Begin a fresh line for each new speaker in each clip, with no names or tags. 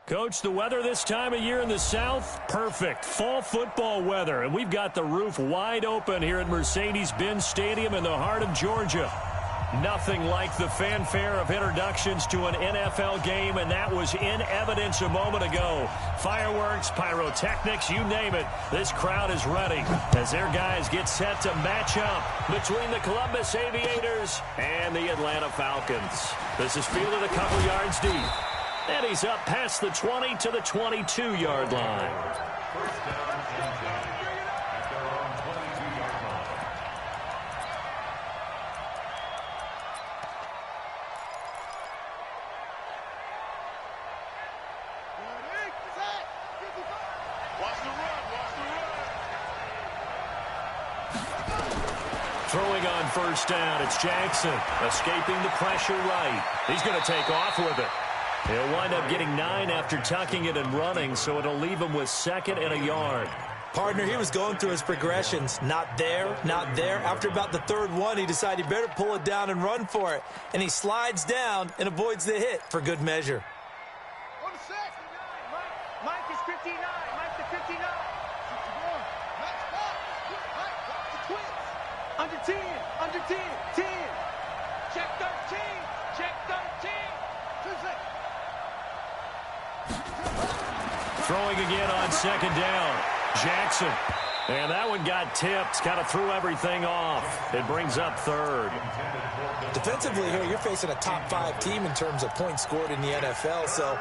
Coach, the weather this time of year in the South, perfect. Fall football weather, and we've got the roof wide open here at Mercedes-Benz Stadium in the heart of Georgia. Nothing like the fanfare of introductions to an NFL game, and that was in evidence a moment ago. Fireworks, pyrotechnics, you name it. This crowd is ready as their guys get set to match up between the Columbus Aviators and the Atlanta Falcons. This is fielded a couple yards deep. And he's up past the 20 to the 22-yard line. Throwing on first down, it's Jackson. Escaping the pressure right. He's going to take off with it. He'll wind up getting 9 after tucking it and running, so it'll leave him with 2nd and a yard.
Partner, he was going through his progressions. Not there, not there. After about the 3rd one, he decided he better pull it down and run for it. And he slides down and avoids the hit for good measure.
On the set. Mike is 59. Mike to 59. Under 10. Under 10. 10. Check 13. Check 13.
Throwing again on 2nd down. Jackson. And that one got tipped. Kind of threw everything off. It brings up 3rd.
Defensively here, you're facing a top 5 team in terms of points scored in the NFL. So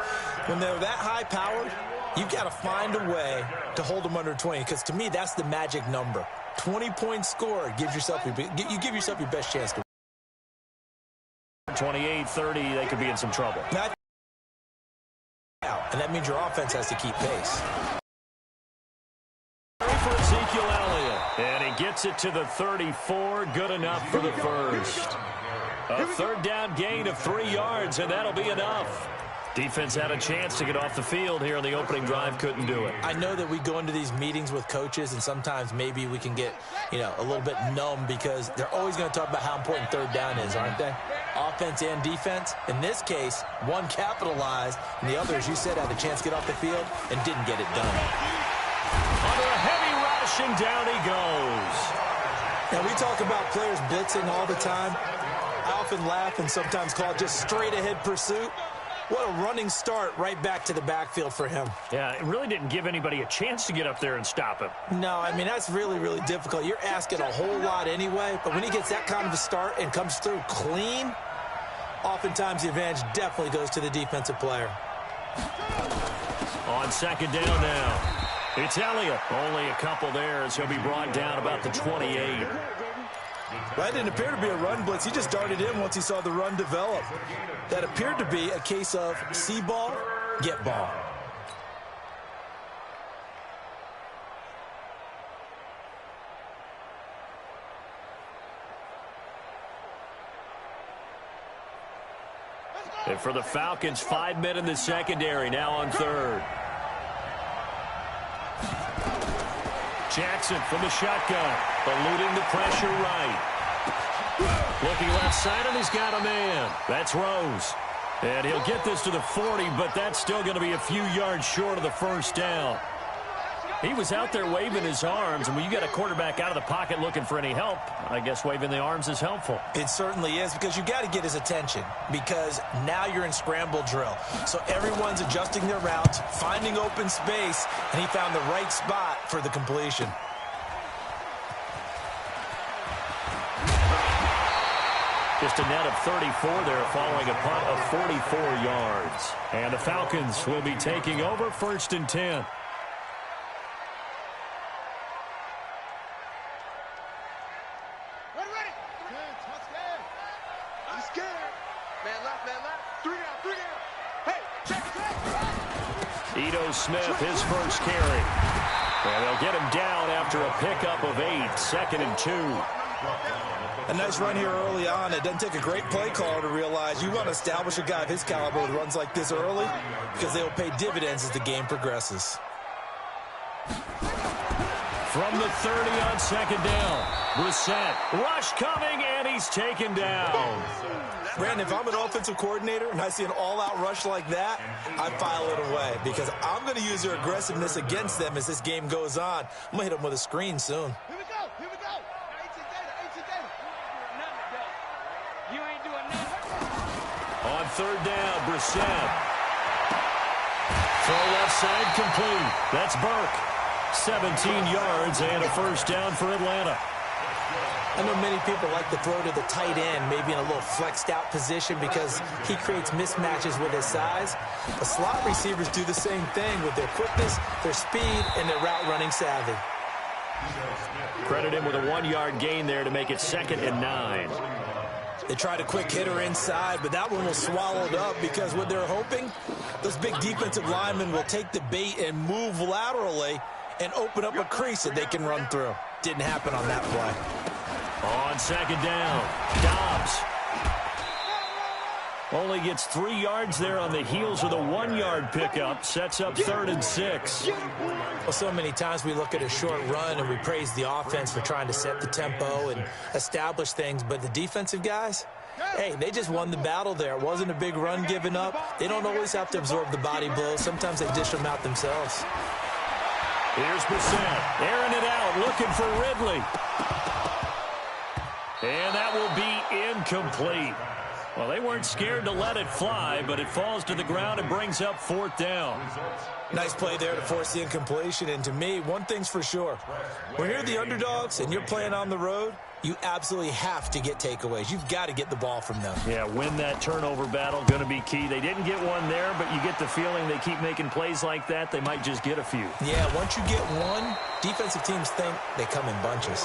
when they're that high-powered, you've got to find a way to hold them under 20. Because to me, that's the magic number. 20 points scored gives yourself you give yourself your best chance to win.
28, 30, they could be in some trouble.
And that means your offense has to keep pace.
For Ezekiel Elliott, and he gets it to the 34. Good enough for the first. A 3rd down gain of 3 yards, and that'll be enough. Defense had a chance to get off the field here in the opening drive, couldn't do it.
I know that we go into these meetings with coaches, and sometimes maybe we can get, a little bit numb because they're always going to talk about how important 3rd down is, aren't they? Offense and defense. In this case, one capitalized, and the other, as you said, had a chance to get off the field and didn't get it done.
Under a heavy rush, and down he goes.
Now, we talk about players blitzing all the time. I often laugh and sometimes call it just straight-ahead pursuit. What a running start right back to the backfield for him.
Yeah, it really didn't give anybody a chance to get up there and stop him.
No, I mean, that's really, really difficult. You're asking a whole lot anyway, but when he gets that kind of a start and comes through clean, oftentimes the advantage definitely goes to the defensive player.
On 2nd down now. It's Elliott. Only a couple there as he'll be brought down about the 28.
That didn't appear to be a run blitz. He just darted in once he saw the run develop. That appeared to be a case of see ball, get ball.
And for the Falcons, 5 men in the secondary, now on 3rd. Jackson from the shotgun, eluding the pressure right. Looking left side, and he's got a man. That's Rose. And he'll get this to the 40, but that's still going to be a few yards short of the 1st down. He was out there waving his arms, and when you got a quarterback out of the pocket looking for any help, I guess waving the arms is helpful.
It certainly is, because you got to get his attention, because now you're in scramble drill. So everyone's adjusting their routes, finding open space, and he found the right spot for the completion.
Just a net of 34 there following a punt of 44 yards. And the Falcons will be taking over 1st and 10. Smith, his first carry. And they'll get him down after a pickup of 8, 2nd and 2.
A nice run here early on. It doesn't take a great play caller to realize you want to establish a guy of his caliber with runs like this early because they will pay dividends as the game progresses.
From the 30 on second down. Brissett, rush coming, and he's taken down.
Brandon, if I'm an offensive coordinator and I see an all-out rush like that, I file it away because I'm going to use their aggressiveness against them as this game goes on. I'm going to hit them with a screen soon.
Here we go. Here we go. Ain't you ain't doing nothing.
On third down, Brissett. Throw left side complete. That's Burke. 17 yards and a first down for Atlanta.
I know many people like to throw to the tight end, maybe in a little flexed out position because he creates mismatches with his size. The slot receivers do the same thing with their quickness, their speed, and their route running savvy.
Credit him with a 1-yard gain there to make it 2nd and 9.
They tried a quick hitter inside, but that one was swallowed up because what they're hoping, those big defensive linemen will take the bait and move laterally and open up a crease that they can run through. Didn't happen on that play.
On second down, Dobbs. Only gets 3 yards there on the heels of the 1-yard pickup. Sets up 3rd and 6.
Well, so many times we look at a short run and we praise the offense for trying to set the tempo and establish things. But the defensive guys, hey, they just won the battle there. It wasn't a big run given up. They don't always have to absorb the body blows. Sometimes they dish them out themselves.
Here's Brissett, airing it out, looking for Ridley. And that will be incomplete. Well, they weren't scared to let it fly, but it falls to the ground and brings up 4th down.
Nice play there to force the incompletion. And to me, one thing's for sure. When you're the underdogs and you're playing on the road, you absolutely have to get takeaways. You've got to get the ball from them.
Yeah, win that turnover battle, going to be key. They didn't get one there, but you get the feeling they keep making plays like that, they might just get a few.
Yeah, once you get one, defensive teams think they come in bunches.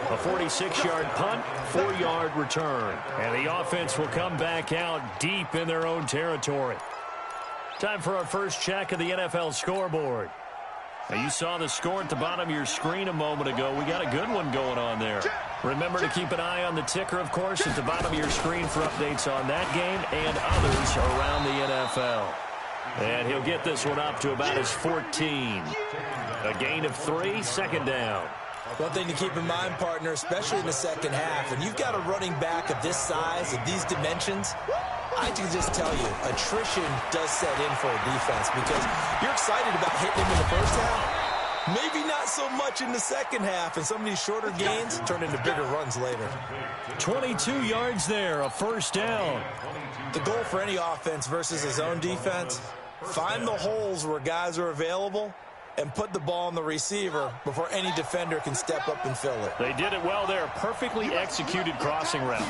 A 46-yard punt, 4-yard return. And the offense will come back out deep in their own territory. Time for our first check of the NFL scoreboard. Now, you saw the score at the bottom of your screen a moment ago. We got a good one going on there. Remember to keep an eye on the ticker, of course, at the bottom of your screen for updates on that game and others around the NFL. And he'll get this one up to about his 14. A gain of 3, 2nd down.
One thing to keep in mind, partner, especially in the second half, and you've got a running back of this size, of these dimensions, I can just tell you, attrition does set in for a defense because you're excited about hitting him in the first half. Maybe not so much in the second half, and some of these shorter gains turn into bigger runs later.
22 yards there, a first down.
The goal for any offense versus a zone defense, find the holes where guys are available and put the ball on the receiver before any defender can step up and fill it.
They did it well there. Perfectly executed crossing route.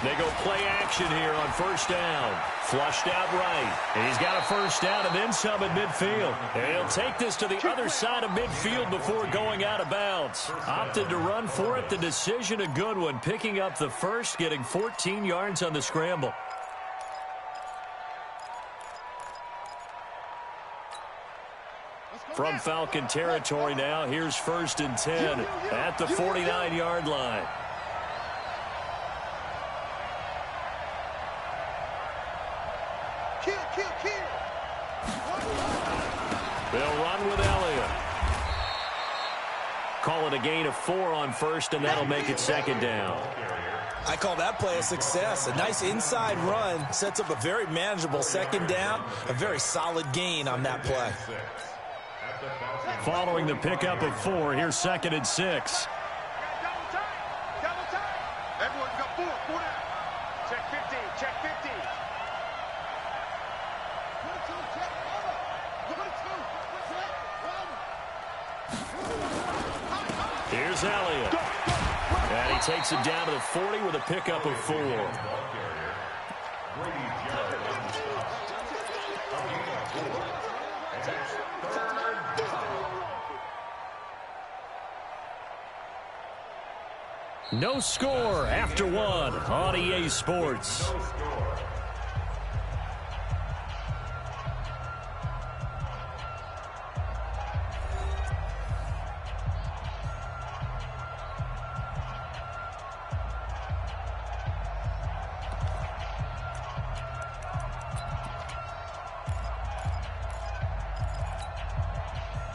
They go play action here on first down. Flushed out right. And he's got a first down and then some at midfield. And he'll take this to the other side of midfield before going out of bounds. Opted to run for it. The decision a good one. Picking up the first, getting 14 yards on the scramble. From Falcon territory now, here's 1st and 10 at the 49-yard line.
Kill.
They'll run with Elliott. Call it a gain of 4 on first, and that'll make it 2nd down.
I call that play a success. A nice inside run sets up a very manageable 2nd down, a very solid gain on that play.
Following the pickup of 4, here's 2nd and 6.
Double time. Everyone got 4 down. Check 15. Check 15.
Here's Elliott. And he takes it down to the 40 with a pickup of 4. No score after 1 on EA Sports.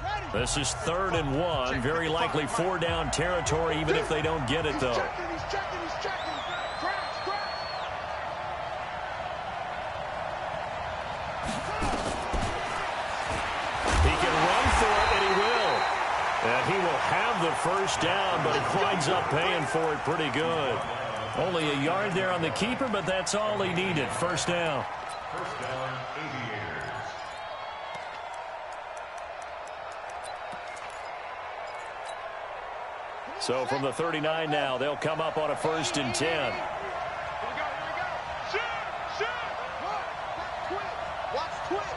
Ready.
This is 3rd and 1. Very likely 4-down territory, even if they don't get it, though.
He's checking. Crash.
He can run for it, and he will. And he will have the first down, but he winds up paying for it pretty good. Only a yard there on the keeper, but that's all he needed. First down.
First down, Aviators.
So from the 39 now, they'll come up on a 1st and 10.
Here we go. Shoot. Watch twits.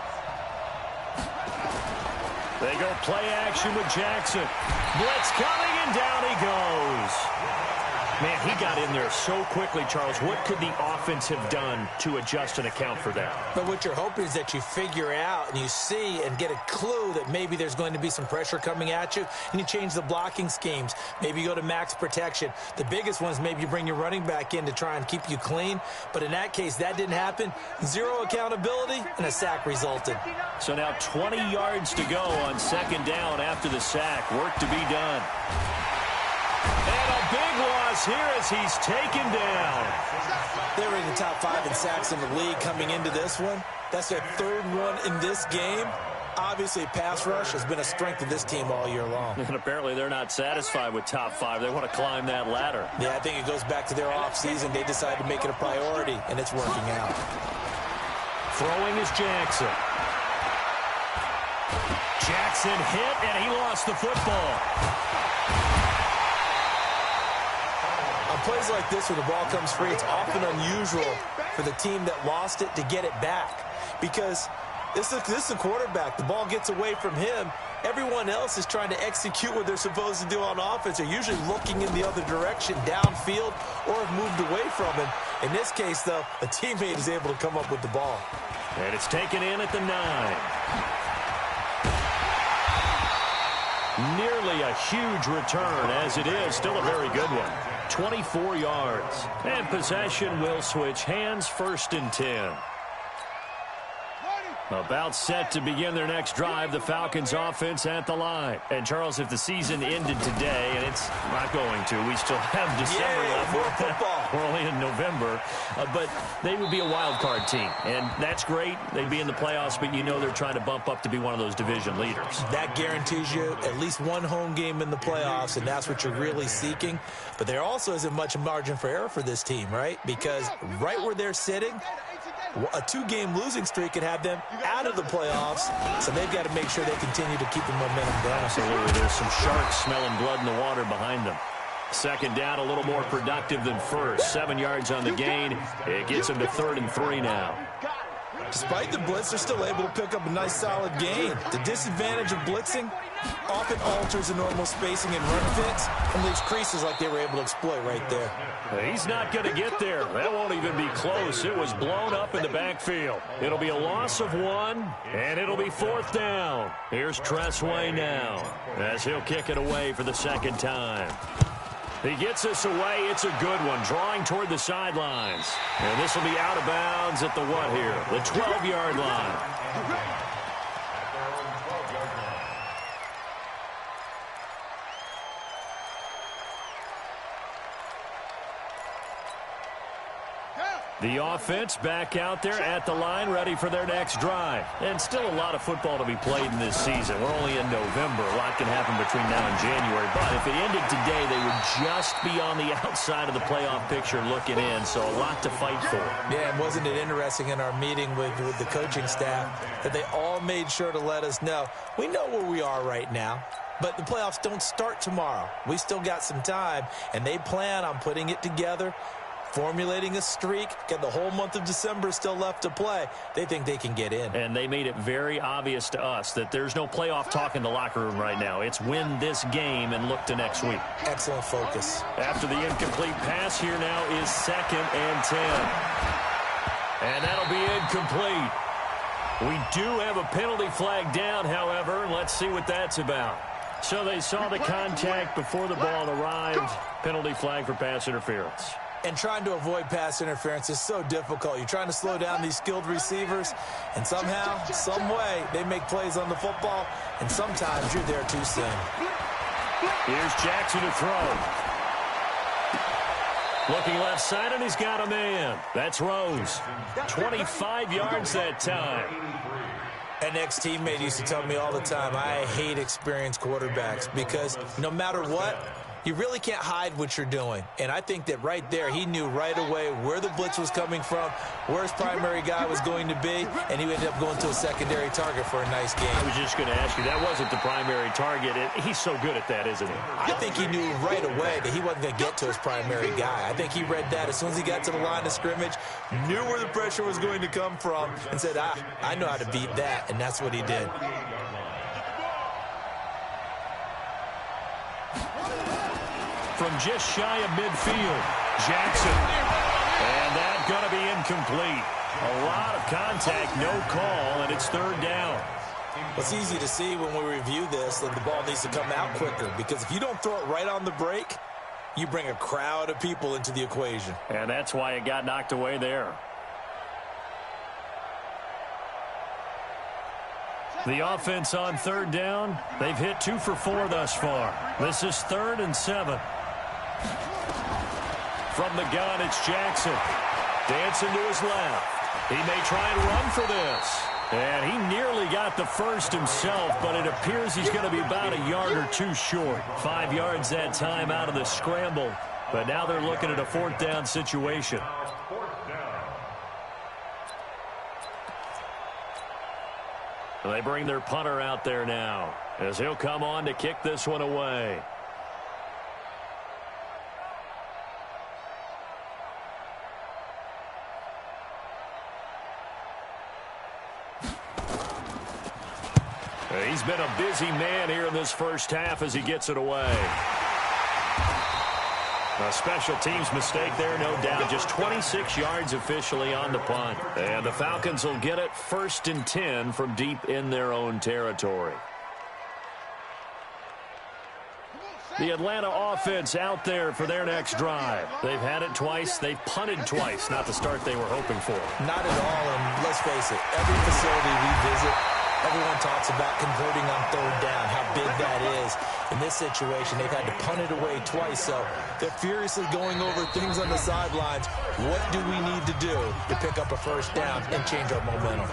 They go play action with Jackson. Blitz coming, and down he goes. Man, he got in there so quickly, Charles. What could the offense have done to adjust and account for that?
But what you're hoping is that you figure out and you see and get a clue that maybe there's going to be some pressure coming at you, and you change the blocking schemes. Maybe you go to max protection. The biggest one is maybe you bring your running back in to try and keep you clean. But in that case, that didn't happen. 0 accountability, and a sack resulted.
So now 20 yards to go on 2nd down after the sack. Work to be done. And a big loss here as he's taken down.
They were in the top 5 in sacks in the league coming into this one. That's their 3rd one in this game. Obviously, pass rush has been a strength of this team all year long.
And apparently they're not satisfied with top 5. They want to climb that ladder.
Yeah, I think it goes back to their offseason. They decided to make it a priority, and it's working out.
Throwing is Jackson. Jackson hit, and he lost the football.
On plays like this where the ball comes free, it's often unusual for the team that lost it to get it back. Because this is a quarterback. The ball gets away from him. Everyone else is trying to execute what they're supposed to do on offense. They're usually looking in the other direction, downfield, or have moved away from him. In this case, though, a teammate is able to come up with the ball.
And it's taken in at the 9. Nearly a huge return, as it is. Still a very good one. 24 yards. And possession will switch hands. 1st and 10. About set to begin their next drive, the Falcons offense at the line. And, Charles, if the season ended today, and it's not going to, we still have December left.
More football.
We're only in November. But they would be a wild card team. And that's great. They'd be in the playoffs, but you know they're trying to bump up to be one of those division leaders.
That guarantees you at least one home game in the playoffs, and that's what you're really seeking. But there also isn't much margin for error for this team, right? Because right where they're sitting, a 2-game losing streak could have them out of the playoffs, so they've got to make sure they continue to keep the momentum down.
Absolutely. There's some sharks smelling blood in the water behind them. 2nd down, a little more productive than 1st. 7 yards on the gain. It gets them to 3rd and 3 now.
Despite the blitz, they're still able to pick up a nice solid gain. The disadvantage of blitzing often alters the normal spacing and run fits and leaves creases like they were able to exploit right there.
He's not going to get there. That won't even be close. It was blown up in the backfield. It'll be a loss of 1, and it'll be 4th down. Here's Tressway now as he'll kick it away for the 2nd time. He gets this away. It's a good one, drawing toward the sidelines. And this will be out of bounds at the what here? The 12-yard line. The offense back out there at the line, ready for their next drive. And still a lot of football to be played in this season. We're only in November. A lot can happen between now and January. But if it ended today, they would just be on the outside of the playoff picture looking in. So a lot to fight for.
Yeah, and wasn't it interesting in our meeting with the coaching staff that they all made sure to let us know, we know where we are right now. But the playoffs don't start tomorrow. We still got some time, and they plan on putting it together, formulating a streak, got the whole month of December still left to play. They think they can get in.
And they made it very obvious to us that there's no playoff talk in the locker room right now. It's win this game and look to next week.
Excellent focus.
After the incomplete pass, here now is 2nd and 10. And that'll be incomplete. We do have a penalty flag down, however. Let's see what that's about. So they saw the contact before the ball arrived. Penalty flag for pass interference.
And trying to avoid pass interference is so difficult. You're trying to slow down these skilled receivers, and somehow, some way, they make plays on the football, and sometimes you're there too soon.
Here's Jackson to throw. Looking left side, and he's got a man. That's Rose. 25 yards that time.
An ex-teammate used to tell me all the time, I hate experienced quarterbacks because no matter what, you really can't hide what you're doing. And I think that right there, he knew right away where the blitz was coming from, where his primary guy was going to be, and he ended up going to a secondary target for a nice game.
I was just going to ask you, that wasn't the primary target. He's so good at that, isn't he?
I think he knew right away that he wasn't going to get to his primary guy. I think he read that as soon as he got to the line of scrimmage, knew where the pressure was going to come from, and said, I know how to beat that, and that's what he did.
From just shy of midfield, Jackson. And that's going to be incomplete. A lot of contact, no call, and it's third down.
It's easy to see when we review this that the ball needs to come out quicker, because if you don't throw it right on the break, you bring a crowd of people into the equation.
And that's why it got knocked away there. The offense on third down, they've hit 2 for 4 thus far. This is 3rd and 7. From the gun, it's Jackson. Dancing to his left. He may try and run for this. And he nearly got the first himself, but it appears he's going to be about a yard or 2 short. 5 yards that time out of the scramble. But now they're looking at a 4th down situation. They bring their punter out there now as he'll come on to kick this one away. He's been a busy man here in this first half as he gets it away. A special teams mistake there, no doubt. Just 26 yards officially on the punt. And the Falcons will get it 1st and 10 from deep in their own territory. The Atlanta offense out there for their next drive. They've had it twice. They've punted twice. Not the start they were hoping for.
Not at all, and let's face it, every facility we visit, everyone talks about converting on 3rd down, how big that is. In this situation, they've had to punt it away twice, so they're furiously going over things on the sidelines. What do we need to do to pick up a 1st down and change our momentum?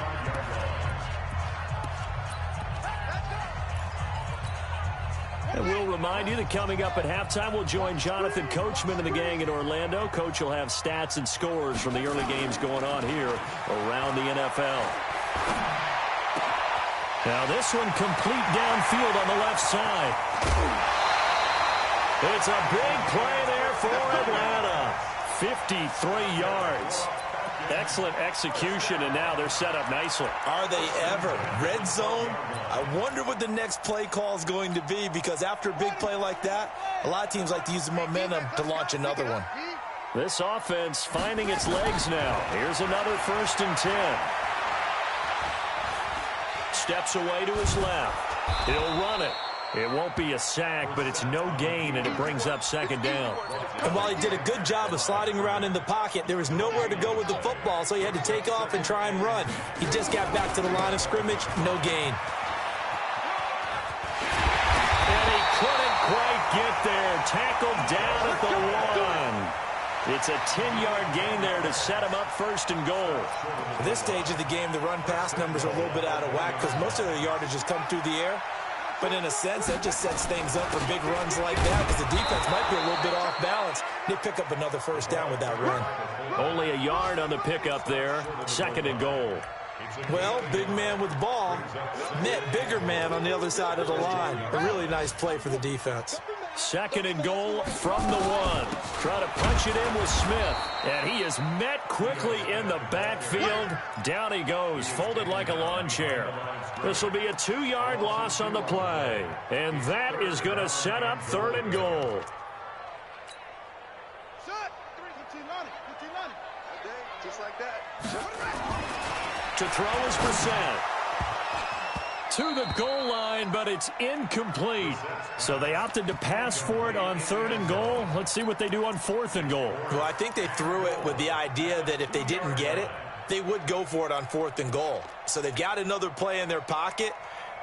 And we'll remind you that coming up at halftime, we'll join Jonathan Coachman and the gang in Orlando. Coach will have stats and scores from the early games going on here around the NFL. Now this one complete downfield on the left side. It's a big play there for Atlanta. 53 yards. Excellent execution, and now they're set up nicely.
Are they ever? Red zone? I wonder what the next play call is going to be, because after a big play like that, a lot of teams like to use the momentum to launch another one.
This offense finding its legs now. Here's another 1st and 10. Steps away to his left. He'll run it. It won't be a sack, but it's no gain, and it brings up 2nd down.
And while he did a good job of sliding around in the pocket, there was nowhere to go with the football, so he had to take off and try and run. He just got back to the line of scrimmage, no gain.
And he couldn't quite get there. Tackled down at the 1. It's a 10-yard gain there to set him up 1st and goal.
At this stage of the game, the run-pass numbers are a little bit out of whack because most of their yardage has come through the air. But in a sense, that just sets things up for big runs like that because the defense might be a little bit off balance. They pick up another 1st down with that run.
Only a yard on the pickup there. 2nd and goal.
Well, big man with ball met bigger man on the other side of the line. A really nice play for the defense.
2nd and goal from the 1. Try to punch it in with Smith. And he is met quickly in the backfield. Down he goes, folded like a lawn chair. This will be a 2-yard loss on the play. And that is going to set up 3rd and goal.
Just like that.
To throw is Brissett. To the goal line, but it's incomplete. So they opted to pass for it on 3rd and goal. Let's see what they do on 4th and goal.
Well, I think they threw it with the idea that if they didn't get it, they would go for it on 4th and goal. So they've got another play in their pocket.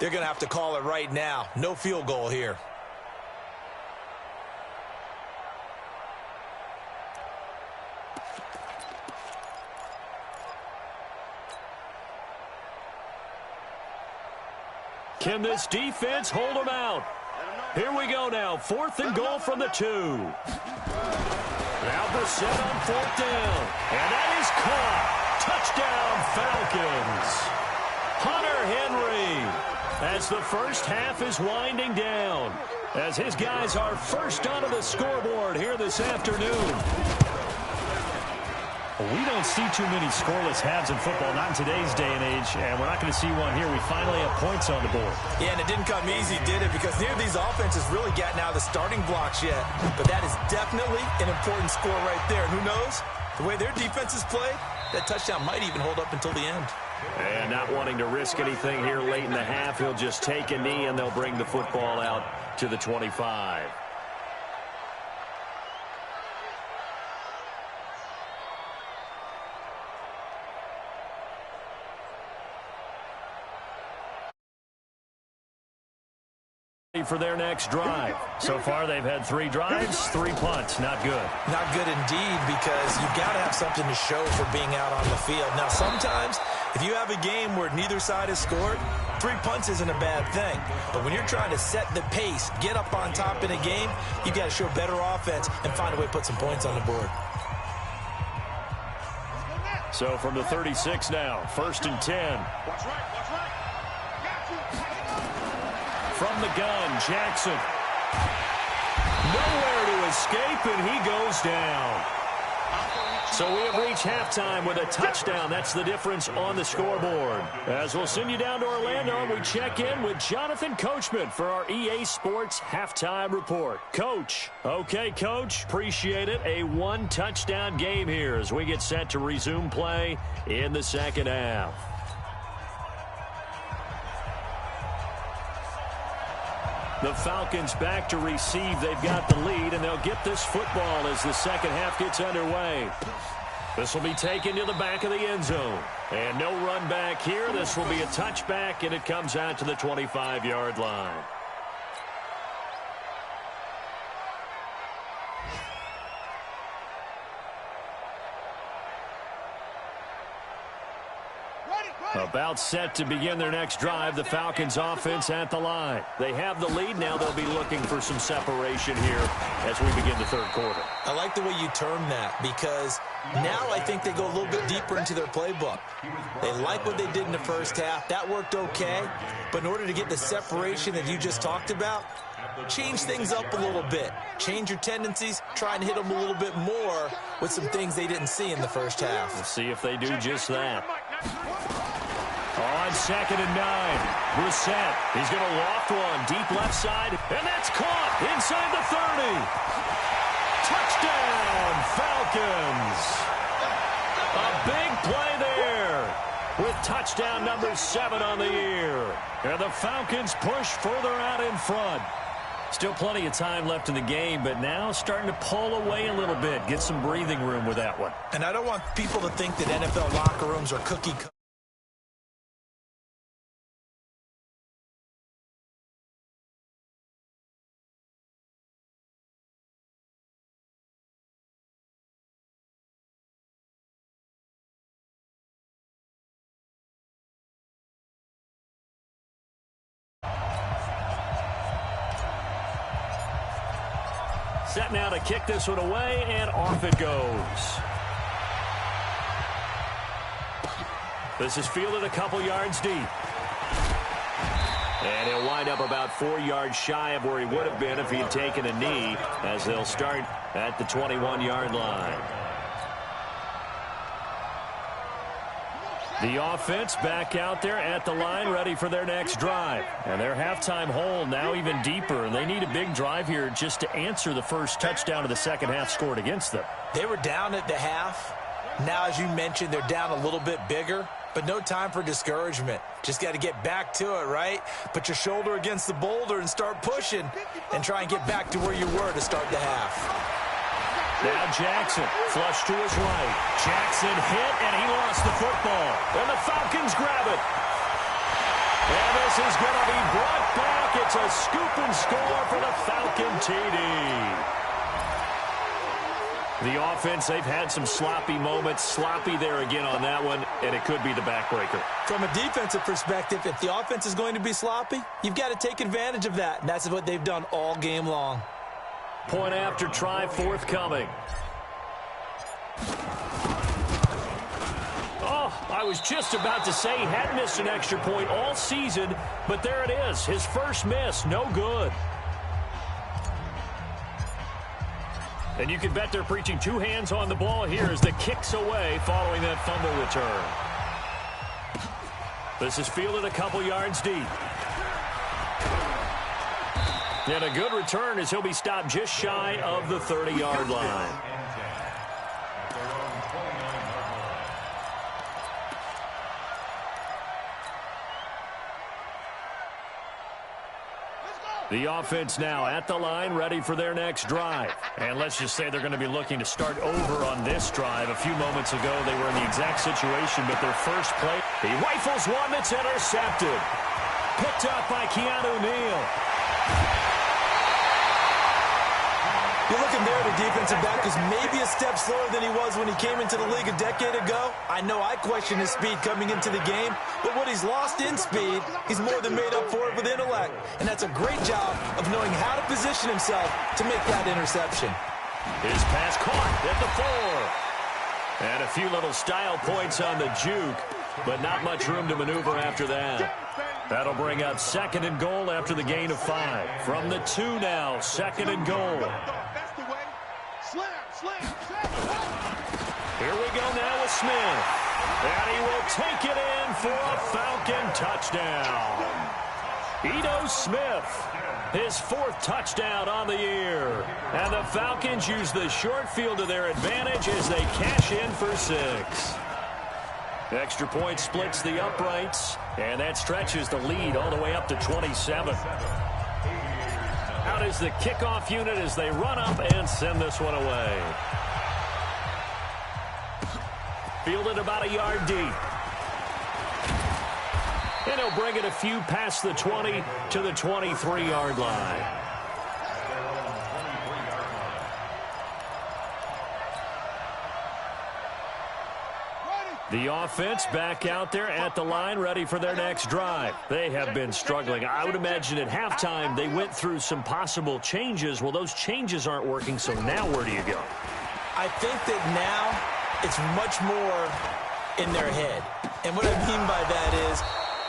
They're going to have to call it right now. No field goal here.
Can this defense hold them out? Here we go now. 4th and goal from the 2. Now Brissett on 4th down. And that is caught. Touchdown, Falcons. Hunter Henry, as the first half is winding down, as his guys are first onto the scoreboard here this afternoon. We don't see too many scoreless halves in football, not in today's day and age, and we're not going to see one here. We finally have points on the board.
Yeah, and it didn't come easy, did it? Because neither of these offenses really gotten out of the starting blocks yet. But that is definitely an important score right there. And who knows? The way their defenses play, that touchdown might even hold up until the end.
And not wanting to risk anything here late in the half, he'll just take a knee, and they'll bring the football out to the 25. For their next drive. So far, they've had 3 drives, 3 punts. Not good.
Not good indeed, because you've got to have something to show for being out on the field. Now, sometimes, if you have a game where neither side has scored, 3 punts isn't a bad thing. But when you're trying to set the pace, get up on top in a game, you've got to show better offense and find a way to put some points on the board.
So from the 36 now, 1st and 10.
Watch right.
From the gun, Jackson. Nowhere to escape, and he goes down. So we have reached halftime with a touchdown. That's the difference on the scoreboard. As we'll send you down to Orlando, we check in with Jonathan Coachman for our EA Sports Halftime Report. Coach. Okay, Coach. Appreciate it. A 1-touchdown game here as we get set to resume play in the second half. The Falcons back to receive. They've got the lead, and they'll get this football as the second half gets underway. This will be taken to the back of the end zone. And no run back here. This will be a touchback, and it comes out to the 25-yard line. About set to begin their next drive, the Falcons offense at the line. They have the lead. Now they'll be looking for some separation here as we begin the 3rd quarter.
I like the way you term that, because now I think they go a little bit deeper into their playbook. They like what they did in the first half. That worked okay. But in order to get the separation that you just talked about, change things up a little bit. Change your tendencies. Try and hit them a little bit more with some things they didn't see in the first half.
We'll see if they do just that. On 2nd and 9, Brissett. He's going to loft one deep left side, and that's caught inside the 30. Touchdown, Falcons. A big play there with touchdown number 7 on the year. And the Falcons push further out in front. Still plenty of time left in the game, but now starting to pull away a little bit, get some breathing room with that one.
And I don't want people to think that NFL locker rooms are cookie cutter.
Set now to kick this one away, and off it goes. This is fielded a couple yards deep. And he'll wind up about 4 yards shy of where he would have been if he had taken a knee, as they'll start at the 21-yard line. The offense back out there at the line, ready for their next drive. And their halftime hole now even deeper, and they need a big drive here just to answer the first touchdown of the second half scored against them.
They were down at the half. Now, as you mentioned, they're down a little bit bigger. But no time for discouragement. Just got to get back to it, right? Put your shoulder against the boulder and start pushing and try and get back to where you were to start the half.
Now Jackson, flush to his right. Jackson hit, and he lost the football. And the Falcons grab it. And this is going to be brought back. It's a scoop and score for the Falcon TD. The offense, they've had some sloppy moments. Sloppy there again on that one, and it could be the backbreaker.
From a defensive perspective, if the offense is going to be sloppy, you've got to take advantage of that, and that's what they've done all game long.
Point after try forthcoming. Oh, I was just about to say he hadn't missed an extra point all season, but there it is. His first miss, no good. And you can bet they're preaching two hands on the ball here as the kick's away following that fumble return. This is fielded a couple yards deep. And a good return as he'll be stopped just shy of the 30-yard line. The offense now at the line, ready for their next drive. And let's just say they're going to be looking to start over on this drive. A few moments ago, they were in the exact situation, but their first play, he rifles one that's intercepted. Picked up by Keanu Neal.
You're looking there at a defensive back who's maybe a step slower than he was when he came into the league a decade ago. I know I questioned his speed coming into the game, but what he's lost in speed, he's more than made up for it with intellect. And that's a great job of knowing how to position himself to make that interception.
His pass caught at the 4. And a few little style points on the juke, but not much room to maneuver after that. That'll bring up 2nd and goal after the gain of 5. From the 2 now, 2nd and goal. Here we go now with Smith. And he will take it in for a Falcon touchdown. Ito Smith, his 4th touchdown on the year. And the Falcons use the short field to their advantage as they cash in for 6. Extra point splits the uprights, and that stretches the lead all the way up to 27. Out is the kickoff unit as they run up and send this one away. Fielded about a yard deep. And he'll bring it a few past the 20 to the 23-yard line. The offense back out there at the line, ready for their next drive. They have been struggling. I would imagine at halftime they went through some possible changes. Well, those changes aren't working, so now where do you go?
I think that now it's much more in their head. And what I mean by that is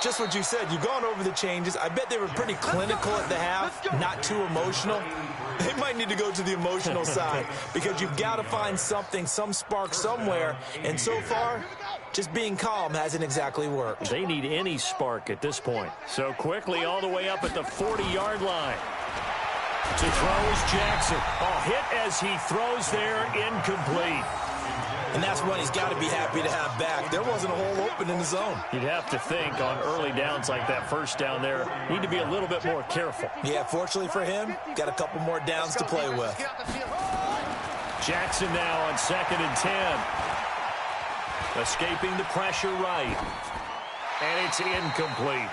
just what you said. You've gone over the changes. I bet they were pretty clinical at the half, not too emotional. They might need to go to the emotional side because you've got to find something, some spark somewhere. And so far, just being calm hasn't exactly worked.
They need any spark at this point. So quickly all the way up at the 40-yard line. To throw is Jackson. Oh, hit as he throws there, incomplete.
And that's one he's got to be happy to have back. There wasn't a hole open in the zone.
You'd have to think on early downs like that first down there, need to be a little bit more careful.
Yeah, fortunately for him, got a couple more downs to play with.
Jackson now on 2nd and 10. Escaping the pressure right. And it's incomplete.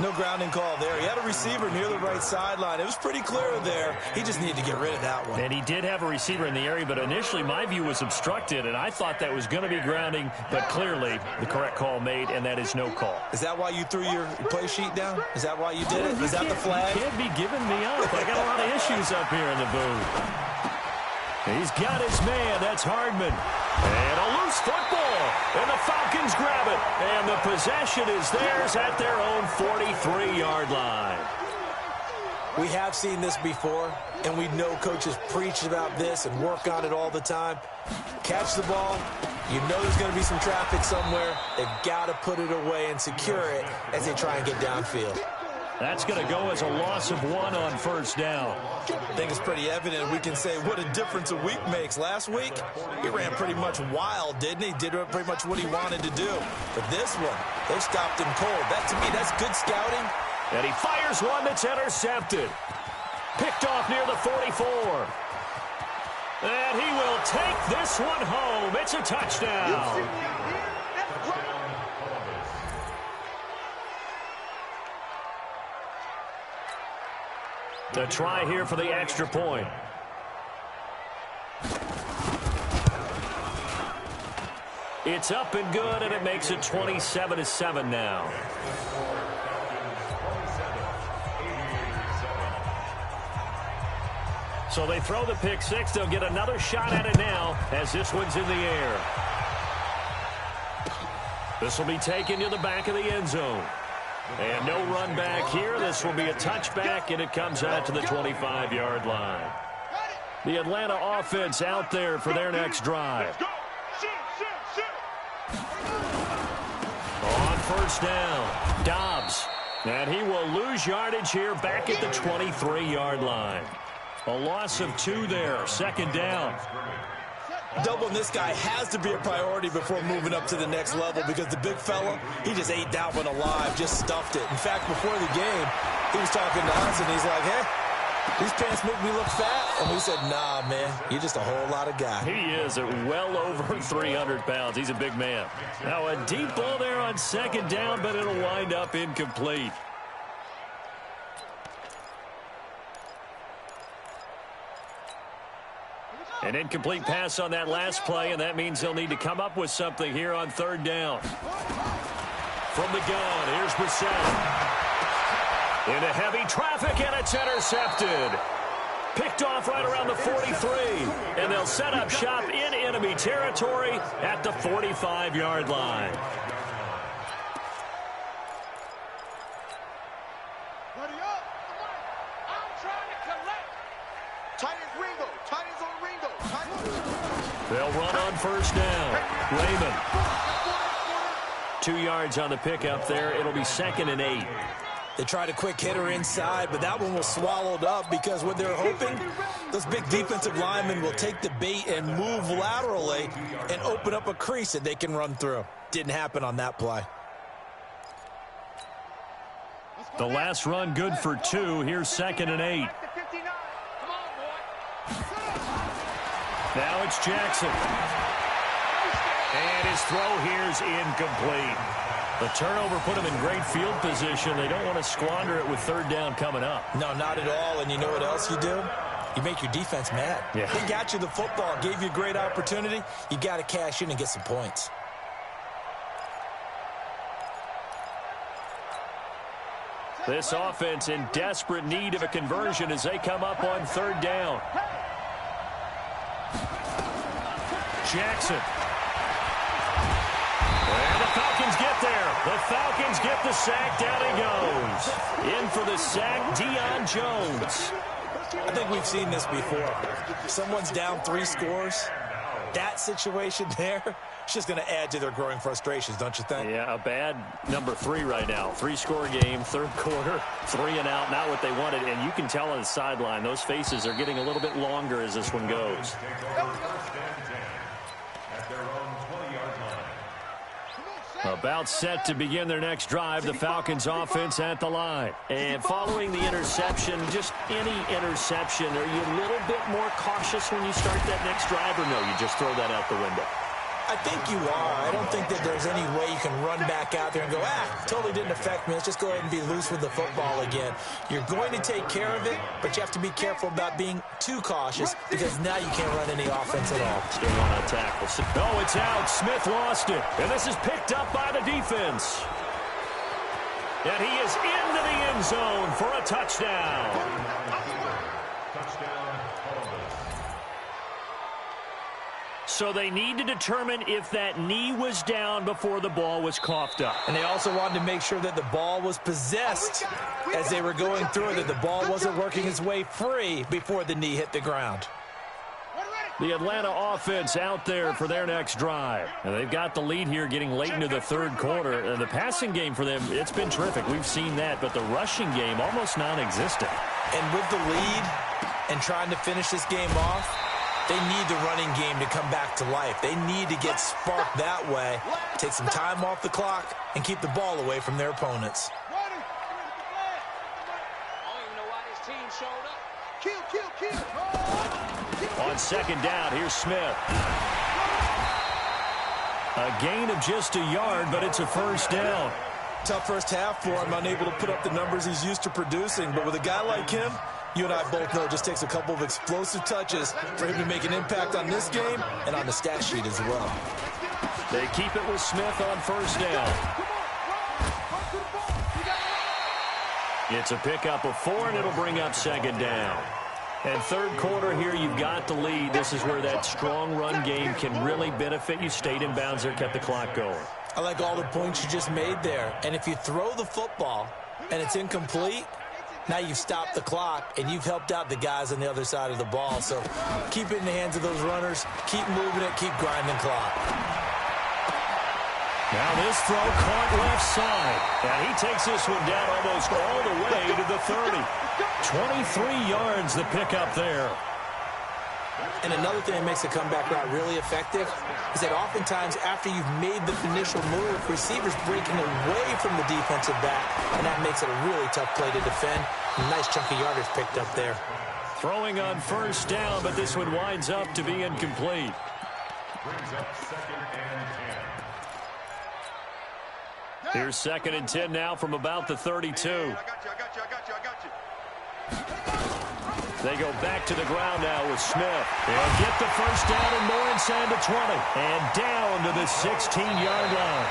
No grounding call there. He had a receiver near the right sideline. It was pretty clear there. He just needed to get rid of that one.
And he did have a receiver in the area, but initially my view was obstructed, and I thought that was going to be grounding, but clearly the correct call made, and that is no call.
Is that why you threw your play sheet down? Is that why you did it? Is that the flag?
You can't be giving me up. I got a lot of issues up here in the booth. He's got his man. That's Hardman. And a loose football. And the Falcons grab it. And the possession is theirs at their own 43-yard line.
We have seen this before, and we know coaches preach about this and work on it all the time. Catch the ball. You know there's going to be some traffic somewhere. They've got to put it away and secure it as they try and get downfield.
That's going to go as a loss of 1 on first down.
I think it's pretty evident. We can say what a difference a week makes. Last week, he ran pretty much wild, didn't he? Did pretty much what he wanted to do. But this one, they stopped him cold. That, to me, that's good scouting.
And he fires one that's intercepted. Picked off near the 44. And he will take this one home. It's a touchdown. The try here for the extra point. It's up and good, and it makes it 27-7 now. So they throw the pick six. They'll get another shot at it now as this one's in the air. This will be taken to the back of the end zone. And no run back here. This will be a touchback, and it comes out to the 25-yard line. The Atlanta offense out there for their next drive. On first down, Dobbs. And he will lose yardage here back at the 23-yard line. A loss of 2 there, second down.
Doubling this guy has to be a priority before moving up to the next level because the big fella, he just ate that one alive, just stuffed it. In fact, before the game, he was talking to us, and he's like, hey, these pants make me look fat. And we said, nah, man, you're just a whole lot of guy.
He is at well over 300 pounds. He's a big man. Now a deep ball there on second down, but it'll wind up incomplete. An incomplete pass on that last play, and that means they'll need to come up with something here on third down. From the gun, here's Brissett. Into heavy traffic, and it's intercepted. Picked off right around the 43, and they'll set up shop in enemy territory at the 45-yard line. They'll run on first down. Raymond. 2 yards on the pickup there. It'll be 2nd and 8.
They tried a quick hitter inside, but that one was swallowed up because what they're hoping, those big defensive linemen will take the bait and move laterally and open up a crease that they can run through. Didn't happen on that play.
The last run good for 2. Here's 2nd and 8. Now it's Jackson. And his throw here's incomplete. The turnover put him in great field position. They don't want to squander it with third down coming up.
No, not at all. And you know what else you do? You make your defense mad.
Yeah.
They got you the football, gave you a great opportunity. You got to cash in and get some points.
This offense in desperate need of a conversion as they come up on third down. Jackson. And the Falcons get there. The Falcons get the sack. Down he goes. In for the sack, Deion Jones.
I think we've seen this before. Someone's down 3 scores. That situation there, it's just going to add to their growing frustrations, don't you think?
Yeah, a bad number 3 right now. 3-score game, third quarter, 3 and out, not what they wanted. And you can tell on the sideline, those faces are getting a little bit longer as this one goes. About set to begin their next drive, the Falcons offense at the line. And following the interception, just any interception, are you a little bit more cautious when you start that next drive, or no, you just throw that out the window?
I think you are. I don't think that there's any way you can run back out there and go, totally didn't affect me. Let's just go ahead and be loose with the football again. You're going to take care of it, but you have to be careful about being too cautious because now you can't run any offense at all.
Still want to tackle. Oh, it's out. Smith lost it. And this is picked up by the defense. And he is into the end zone for a touchdown. So they need to determine if that knee was down before the ball was coughed up.
And they also wanted to make sure that the ball was possessed as they were going through it, that the ball wasn't working its way free before the knee hit the ground.
The Atlanta offense out there for their next drive. And they've got the lead here getting late into the third quarter. The passing game for them, it's been terrific. We've seen that, but the rushing game almost non-existent.
And with the lead and trying to finish this game off, they need the running game to come back to life. They need to get sparked that way, take some time off the clock, and keep the ball away from their opponents.
On second down, here's Smith. A gain of just a yard, but it's a first down.
Tough first half for him, unable to put up the numbers he's used to producing. But with a guy like him, you and I both know it just takes a couple of explosive touches for him to make an impact on this game and on the stat sheet as well.
They keep it with Smith on first down. It's a pickup of 4, and it'll bring up second down. And third quarter here, you've got the lead. This is where that strong run game can really benefit you. Stayed in bounds there, kept the clock going.
I like all the points you just made there. And if you throw the football and it's incomplete, now you've stopped the clock and you've helped out the guys on the other side of the ball. So keep it in the hands of those runners. Keep moving it. Keep grinding clock.
Now this throw caught left side. And he takes this one down almost all the way to the 30. 23 yards the pickup there.
And another thing that makes a comeback route really effective is that oftentimes after you've made the initial move, receivers breaking away from the defensive back, and that makes it a really tough play to defend. A nice chunk of yardage picked up there.
Throwing on first down, but this one winds up to be incomplete.
Brings up second and 10.
Here's second and 10 now from about the 32.
I got you.
They go back to the ground now with Smith. They'll get the first down and more inside the 20. And down to the 16-yard line.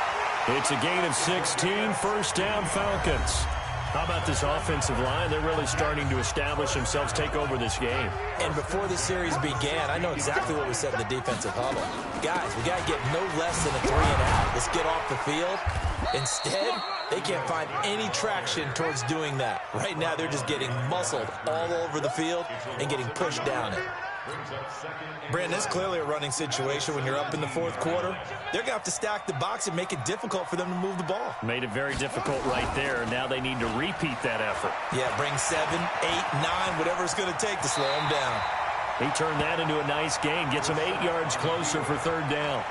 It's a gain of 16, first down Falcons. How about this offensive line? They're really starting to establish themselves, take over this game.
And before the series began, I know exactly what was said in the defensive huddle. Guys, we got to get no less than a 3-and-out. Let's get off the field. Instead, they can't find any traction towards doing that. Right now, they're just getting muscled all over the field and getting pushed down it. Brandon, it's clearly a running situation when you're up in the fourth quarter. They're going to have to stack the box and make it difficult for them to move the ball.
Made it very difficult right there. Now they need to repeat that effort.
Yeah, bring 7, 8, 9, whatever it's going to take to slow them down.
He turned that into a nice gain. Gets him 8 yards closer for third down.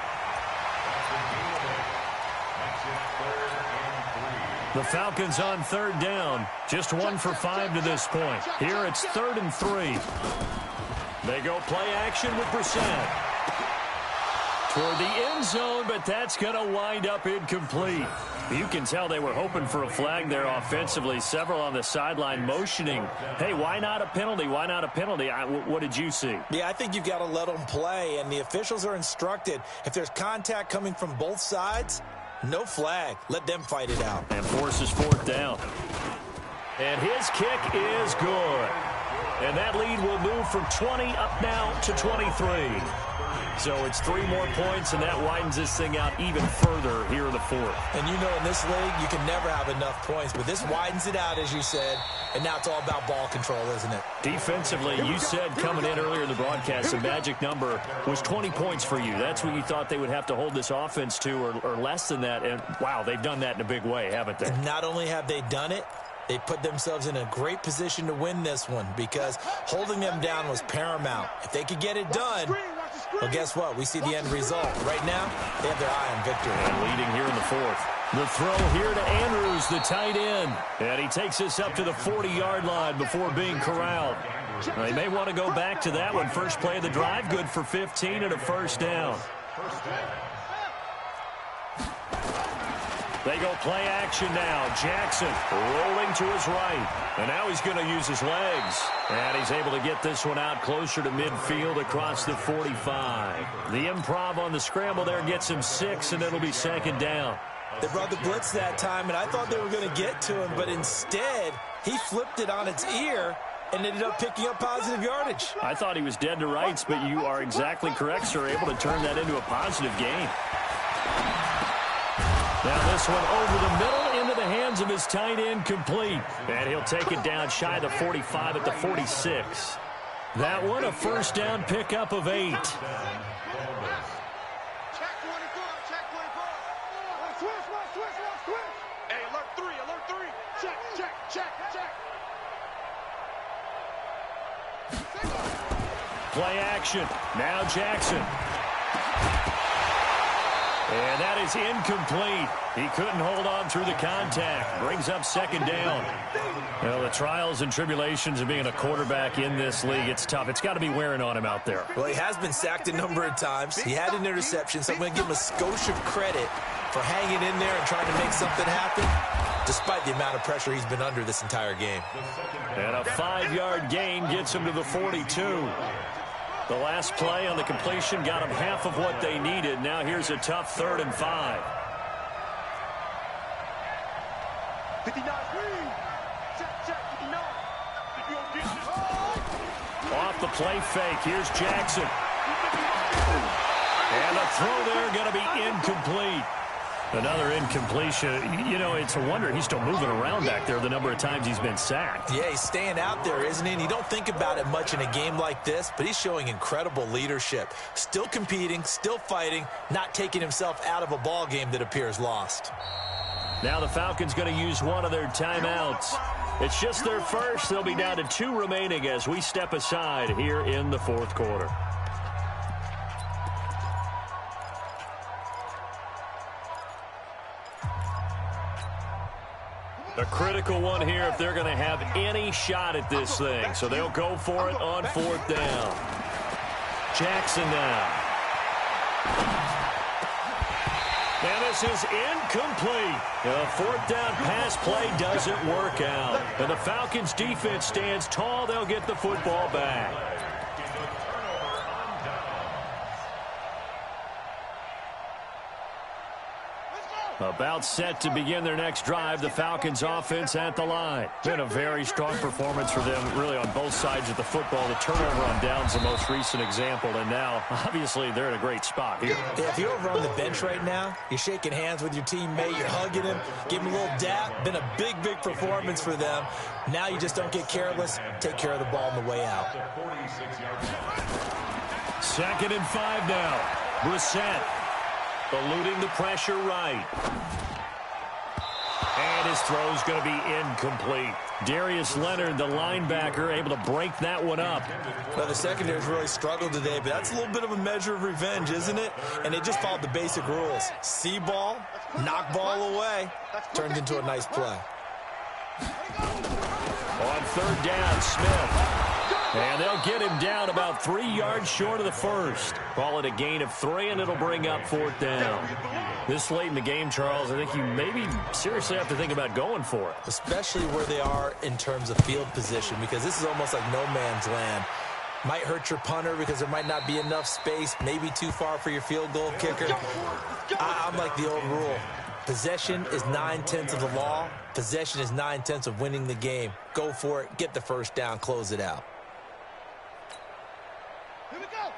The Falcons on third down. Just 1 for 5 to this point. Here it's 3rd and 3. They go play action with Brissett. Toward the end zone, but that's going to wind up incomplete. You can tell they were hoping for a flag there offensively. Several on the sideline motioning. Hey, why not a penalty? Why not a penalty? What did you see?
Yeah, I think you've got to let them play, and the officials are instructed. If there's contact coming from both sides, no flag. Let them fight it out.
And forces fourth down. And his kick is good. And that lead will move from 20 up now to 23. So it's 3 more points, and that widens this thing out even further here in the fourth.
And you know in this league, you can never have enough points. But this widens it out, as you said, and now it's all about ball control, isn't it?
Defensively, you said coming in earlier in the broadcast, the magic number was 20 points for you. That's what you thought they would have to hold this offense to, or less than that. And, wow, they've done that in a big way, haven't they?
And not only have they done it, they put themselves in a great position to win this one because holding them down was paramount. If they could get it done, well, guess what? We see the end result. Right now, they have their eye on victory.
And leading here in the fourth. The throw here to Andrews, the tight end. And he takes us up to the 40-yard line before being corralled. They may want to go back to that one. First play of the drive, good for 15 and a first down. They go play action now. Jackson rolling to his right. And now he's going to use his legs. And he's able to get this one out closer to midfield across the 45. The improv on the scramble there gets him 6, and it'll be second down.
They brought the blitz that time, and I thought they were going to get to him. But instead, he flipped it on its ear and ended up picking up positive yardage.
I thought he was dead to rights, but you are exactly correct, sir. Able to turn that into a positive gain. Now this one over the middle into the hands of his tight end, complete. And he'll take it down shy of the 45 at the 46. That one a first down pickup of 8.
Check 24, check 24. Switch. Hey, alert 3. Check.
Play action. Now Jackson. And that is incomplete. He couldn't hold on through the contact. Brings up second down. Well, the trials and tribulations of being a quarterback in this league, it's tough. It's got to be wearing on him out there.
Well, he has been sacked a number of times. He had an interception, so I'm going to give him a skosh of credit for hanging in there and trying to make something happen, despite the amount of pressure he's been under this entire game.
And a 5-yard gain gets him to the 42. The last play on the completion got them half of what they needed. Now here's a tough 3rd and 5.
59. Check. 59.
Off the play fake. Here's Jackson. And the throw there going to be incomplete. Another incompletion. You know, it's a wonder he's still moving around back there the number of times he's been sacked.
Yeah, he's staying out there, isn't he? And you don't think about it much in a game like this, but he's showing incredible leadership. Still competing, still fighting, not taking himself out of a ball game that appears lost.
Now the Falcons going to use one of their timeouts. It's just their first. They'll be down to 2 remaining as we step aside here in the 4th quarter. A critical one here if they're going to have any shot at this thing. So they'll go for it on 4th down. Jackson now. And this is incomplete. The 4th down pass play doesn't work out. And the Falcons defense stands tall. They'll get the football back. About set to begin their next drive, the Falcons offense at the line. Been a very strong performance for them, really on both sides of the football. The turnover on downs the most recent example, and now, obviously, they're in a great spot here.
Yeah, if you're over on the bench right now, you're shaking hands with your teammate, you're hugging him, giving him a little dap. Been a big performance for them. Now you just don't get careless. Take care of the ball on the way out.
2nd and 5 now. Brissett. Eluding the pressure right. And his throw's going to be incomplete. Darius Leonard, the linebacker, able to break that one up.
Well, the secondary's really struggled today, but that's a little bit of a measure of revenge, isn't it? And they just followed the basic rules. See ball, knock ball away. Turned into a nice play.
On 3rd down, Smith. And they'll get him down about 3 yards short of the first. Call it a gain of 3, and it'll bring up 4th down. This late in the game, Charles, I think you maybe seriously have to think about going for it.
Especially where they are in terms of field position, because this is almost like no man's land. Might hurt your punter because there might not be enough space, maybe too far for your field goal kicker. I'm like the old rule. Possession is 9/10 of the law. Possession is 9/10 of winning the game. Go for it, get the first down, close it out.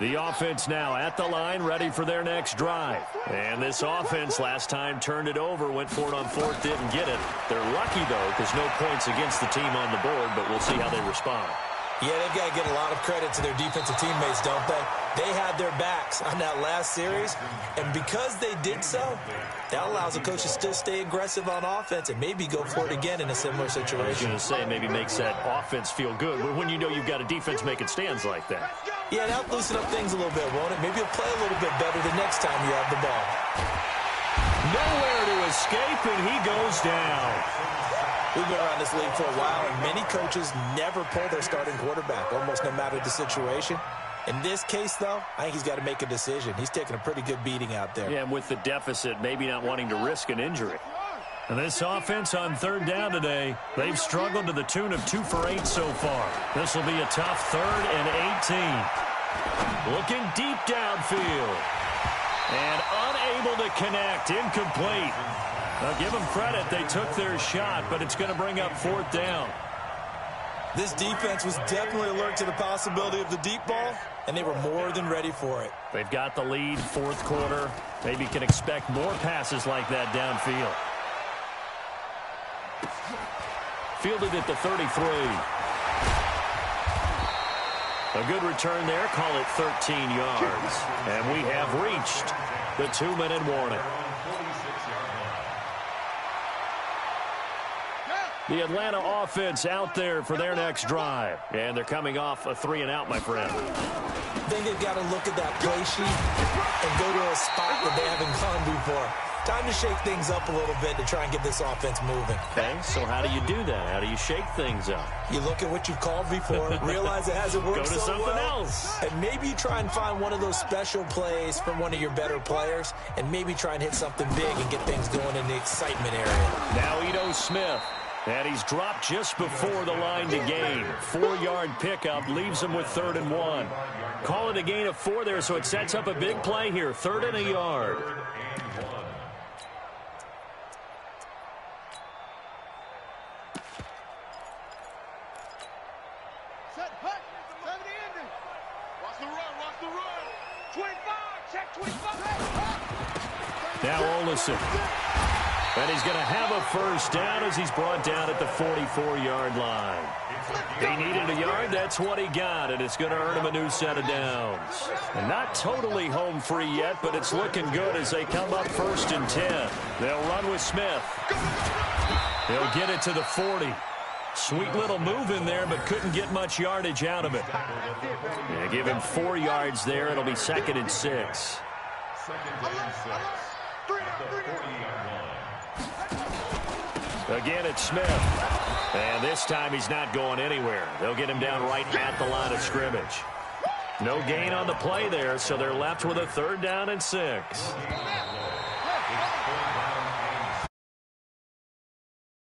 The offense now at the line, ready for their next drive. And this offense last time turned it over, went for it on 4th, didn't get it. They're lucky, though, because no points against the team on the board, but we'll see how they respond.
Yeah, they've got to get a lot of credit to their defensive teammates, don't they? They had their backs on that last series, and because they did so, that allows the coach to still stay aggressive on offense and maybe go for it again in a similar situation.
I was going to say, maybe makes that offense feel good, but when you know you've got a defense making stands like that.
Yeah, that'll loosen up things a little bit, won't it? Maybe you'll play a little bit better the next time you have the ball.
Nowhere to escape, and he goes down.
We've been around this league for a while, and many coaches never pull their starting quarterback, almost no matter the situation. In this case, though, I think he's got to make a decision. He's taking a pretty good beating out there.
Yeah, and with the deficit, maybe not wanting to risk an injury. And this offense on 3rd down today, they've struggled to the tune of 2 for 8 so far. This will be a tough 3rd and 18. Looking deep downfield. And unable to connect, incomplete. Now, give them credit, they took their shot, but it's going to bring up 4th down.
This defense was definitely alert to the possibility of the deep ball, and they were more than ready for it.
They've got the lead, 4th quarter. Maybe can expect more passes like that downfield. Fielded at the 33. A good return there. Call it 13 yards. And we have reached the 2-minute warning. The Atlanta offense out there for their next drive. And they're coming off a 3-and-out, my friend.
I think they've got to look at that play sheet and go to a spot that they haven't gone before. Time to shake things up a little bit to try and get this offense moving.
Okay, so how do you do that? How do you shake things up?
You look at what you've called before, realize it hasn't worked so well.
Go to something else.
And maybe try and find one of those special plays from one of your better players, and maybe try and hit something big and get things going in the excitement area.
Now Ito Smith. And he's dropped just before the line to gain. 4-yard pickup leaves him with 3rd and 1. Call it a gain of 4 there, so it sets up a big play here. 3rd and a yard.
Set, hut, 70 ending. Watch the run, watch the run. 25, check 25.
Now Olsen. And he's going to have a first down as he's brought down at the 44-yard line. He needed a yard. That's what he got, and it's going to earn him a new set of downs. And not totally home free yet, but it's looking good as they come up 1st and 10. They'll run with Smith. He'll get it to the 40. Sweet little move in there, but couldn't get much yardage out of it. Yeah, give him 4 yards there. It'll be 2nd and 6.
2nd and 6 at the 40-yard line.
Again, it's Smith. And this time he's not going anywhere. They'll get him down right at the line of scrimmage. No gain on the play there, so they're left with a 3rd down and 6.